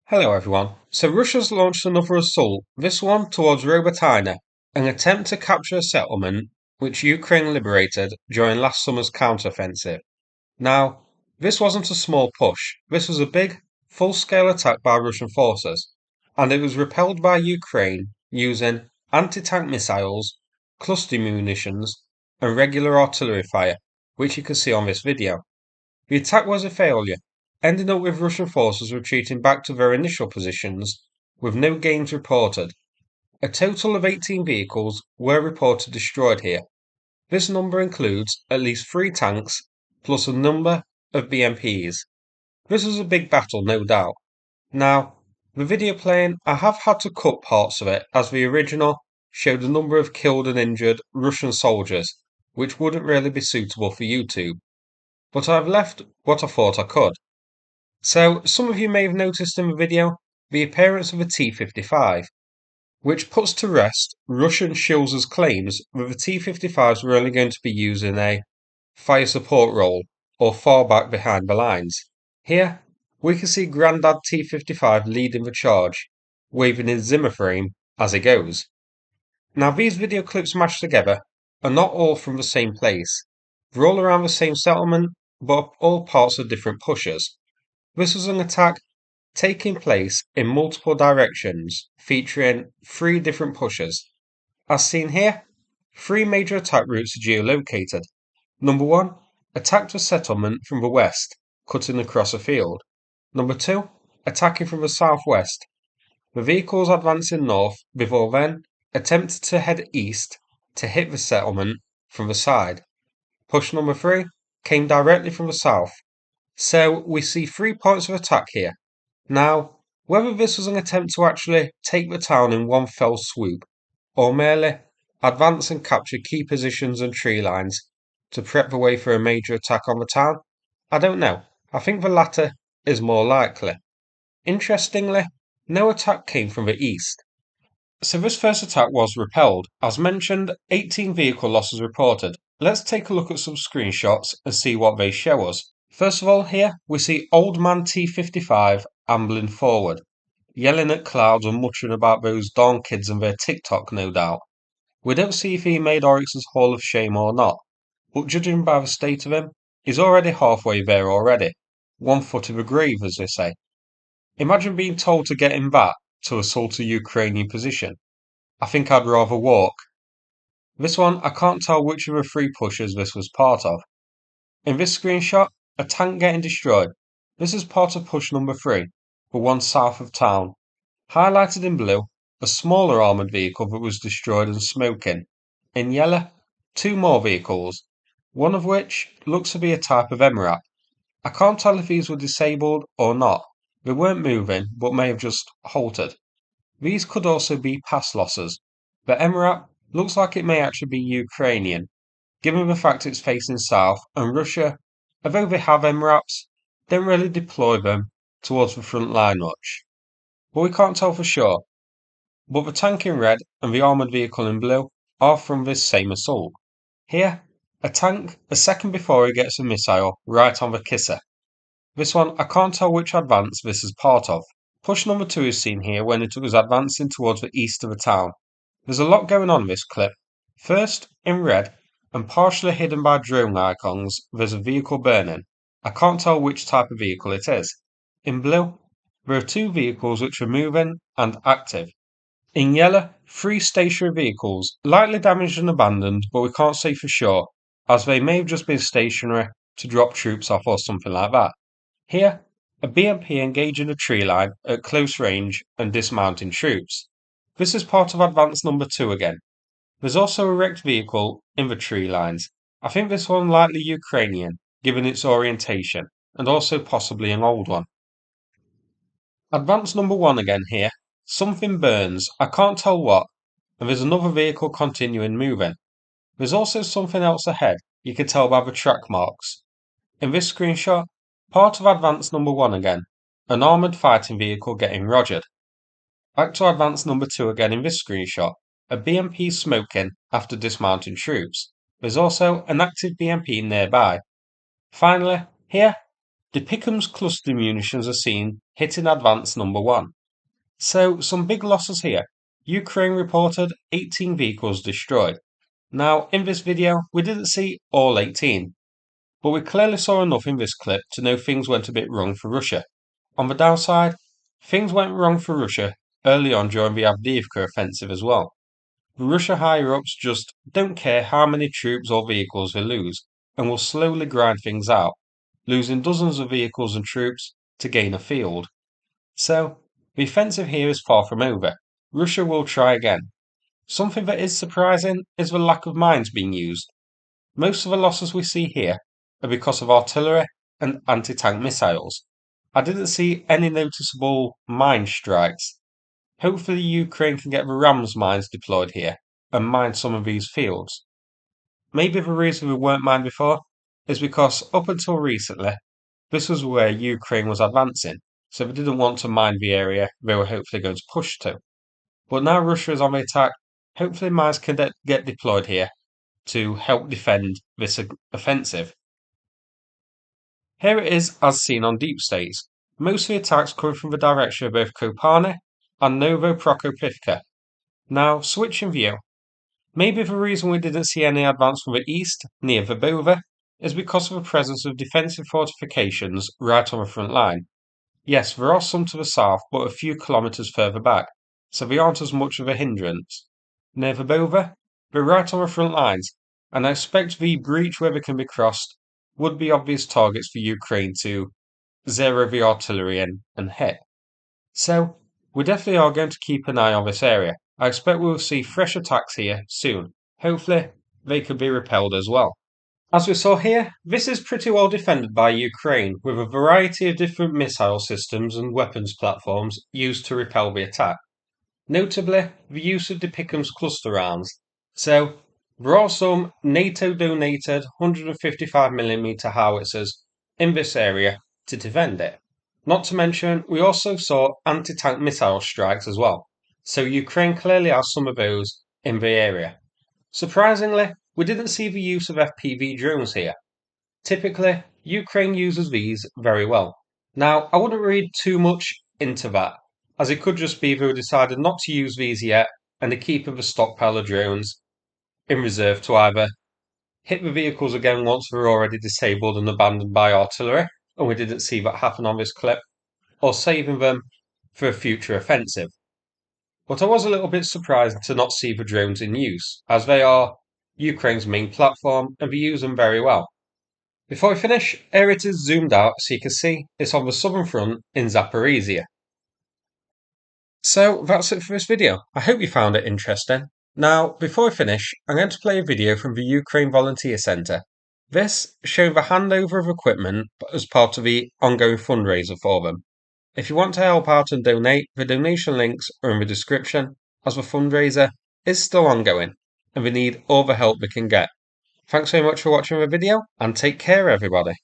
Hello everyone. So Russia's launched another assault, this one towards Robotyne, an attempt to capture a settlement which Ukraine liberated during last summer's counteroffensive. Now, this wasn't a small push, this was a big, full-scale attack by Russian forces, and it was repelled by Ukraine using anti-tank missiles, cluster munitions, and regular artillery fire, which you can see on this video. The attack was a failure, ending up with Russian forces retreating back to their initial positions, with no gains reported. A total of 18 vehicles were reported destroyed here. This number includes at least 3 tanks, plus a number of BMPs. This was a big battle, no doubt. Now, the video playing, I have had to cut parts of it, as the original showed a number of killed and injured Russian soldiers, which wouldn't really be suitable for YouTube. But I've left what I thought I could. So, some of you may have noticed in the video the appearance of a T-55, which puts to rest Russian shills' claims that the T-55s were only going to be used in a fire support role or far back behind the lines. Here, we can see Grandad T-55 leading the charge, waving his Zimmer frame as he goes. Now, these video clips mashed together are not all from the same place. They're all around the same settlement, but all parts of different pushes. This was an attack taking place in multiple directions, featuring 3 different pushes. As seen here, 3 major attack routes are geolocated. Number 1, attacked a settlement from the west, cutting across a field. Number 2, attacking from the southwest. The vehicles advancing north before then attempted to head east to hit the settlement from the side. Push number 3 came directly from the south. So we see 3 points of attack here. Now, whether this was an attempt to actually take the town in one fell swoop, or merely advance and capture key positions and tree lines to prep the way for a major attack on the town, I don't know. I think the latter is more likely. Interestingly, no attack came from the east. So this first attack was repelled. As mentioned, 18 vehicle losses reported. Let's take a look at some screenshots and see what they show us. First of all, here we see Old Man T55 ambling forward, yelling at clouds and muttering about those darn kids and their TikTok, no doubt. We don't see if he made Oryx's Hall of Shame or not, but judging by the state of him, he's already halfway there already. 1 foot of a grave, as they say. Imagine being told to get in back to assault a Ukrainian position. I think I'd rather walk. This one, I can't tell which of the 3 pushes this was part of. In this screenshot, a tank getting destroyed. This is part of push number 3, the one south of town. Highlighted in blue, a smaller armoured vehicle that was destroyed and smoking. In yellow, 2 more vehicles, one of which looks to be a type of MRAP. I can't tell if these were disabled or not. They weren't moving, but may have just halted. These could also be pass losses. The MRAP looks like it may actually be Ukrainian, given the fact it's facing south and Russia, although they have MRAPs, don't really deploy them towards the front line much. But we can't tell for sure. But the tank in red and the armoured vehicle in blue are from this same assault. Here, a tank a second before he gets a missile right on the kisser. This one, I can't tell which advance this is part of. Push number 2 is seen here when it was advancing towards the east of the town. There's a lot going on in this clip. First, in red, and partially hidden by drone icons, there's a vehicle burning. I can't tell which type of vehicle it is. In blue, there are 2 vehicles which are moving and active. In yellow, 3 stationary vehicles, lightly damaged and abandoned, but we can't say for sure, as they may have just been stationary to drop troops off or something like that. Here, a BMP engaging a tree line at close range and dismounting troops. This is part of advance number 2 again. There's also a wrecked vehicle in the tree lines. I think this one likely Ukrainian, given its orientation, and also possibly an old one. Advance number 1 again here. Something burns, I can't tell what, and there's another vehicle continuing moving. There's also something else ahead, you can tell by the track marks. In this screenshot, part of advance number 1 again, an armoured fighting vehicle getting rogered. Back to advance number 2 again in this screenshot, a BMP smoking after dismounting troops. There's also an active BMP nearby. Finally, here, the Pickham's cluster munitions are seen hitting advance number 1. So some big losses here. Ukraine reported 18 vehicles destroyed. Now in this video we didn't see all 18, but we clearly saw enough in this clip to know things went a bit wrong for Russia. On the downside, things went wrong for Russia early on during the Avdiivka offensive as well. The Russia higher-ups just don't care how many troops or vehicles they lose, and will slowly grind things out, losing dozens of vehicles and troops to gain a field. So, the offensive here is far from over. Russia will try again. Something that is surprising is the lack of mines being used. Most of the losses we see here are because of artillery and anti-tank missiles. I didn't see any noticeable mine strikes. Hopefully Ukraine can get the Rams mines deployed here and mine some of these fields. Maybe the reason we weren't mined before is because up until recently, this was where Ukraine was advancing, so they didn't want to mine the area they were hopefully going to push to. But now Russia is on the attack, hopefully mines can get deployed here to help defend this offensive. Here it is as seen on deep states. Most of the attacks coming from the direction of both Kopane and Novoprokopivka. Now, switching view. Maybe the reason we didn't see any advance from the east, near Verbova, is because of the presence of defensive fortifications right on the front line. Yes, there are some to the south, but a few kilometres further back, so they aren't as much of a hindrance. Near Verbova, they're right on the front lines, and I expect the breach where they can be crossed would be obvious targets for Ukraine to zero the artillery in and hit. So, we definitely are going to keep an eye on this area. I expect we will see fresh attacks here soon. Hopefully, they can be repelled as well. As we saw here, this is pretty well defended by Ukraine, with a variety of different missile systems and weapons platforms used to repel the attack. Notably, the use of the Pickham's cluster rounds. So, there are some NATO-donated 155mm howitzers in this area to defend it. Not to mention, we also saw anti-tank missile strikes as well, so Ukraine clearly has some of those in the area. Surprisingly, we didn't see the use of FPV drones here. Typically, Ukraine uses these very well. Now, I wouldn't read too much into that, as it could just be they decided not to use these yet and they're keeping the stockpile of drones in reserve to either hit the vehicles again once they're already disabled and abandoned by artillery, and we didn't see that happen on this clip, or saving them for a future offensive. But I was a little bit surprised to not see the drones in use, as they are Ukraine's main platform and they use them very well. Before we finish, here it is zoomed out so you can see it's on the southern front in Zaporizhia. So that's it for this video. I hope you found it interesting. Now, before I finish, I'm going to play a video from the Ukraine Volunteer Centre. This showing the handover of equipment as part of the ongoing fundraiser for them. If you want to help out and donate, the donation links are in the description, as the fundraiser is still ongoing and we need all the help we can get. Thanks very much for watching the video and take care everybody.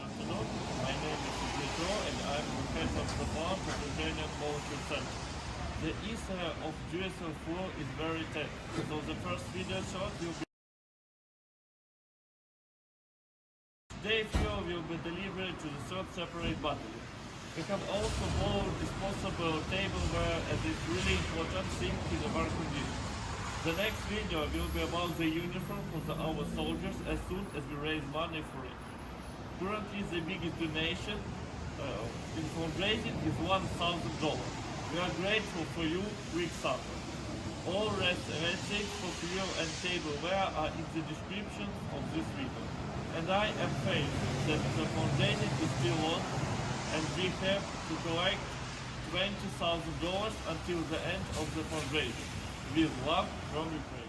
Afternoon. My name is Dmitro and I'm the head of the farm of the Ukrainian Volunteer Center. The Easter of GSL4 is very tech, so the first video shot will be day fuel will be delivered to the third separate battery. We have also more disposable tableware as it's really important thing in the war condition. The next video will be about the uniform for our soldiers as soon as we raise money for it. Currently, the biggest donation in fundraising is $1,000. We are grateful for you, quick support. All receipts for fuel and tableware are in the description of this video. And I am thankful that the fundraising is still on, and we have to collect $20,000 until the end of the fundraising. With love from Ukraine.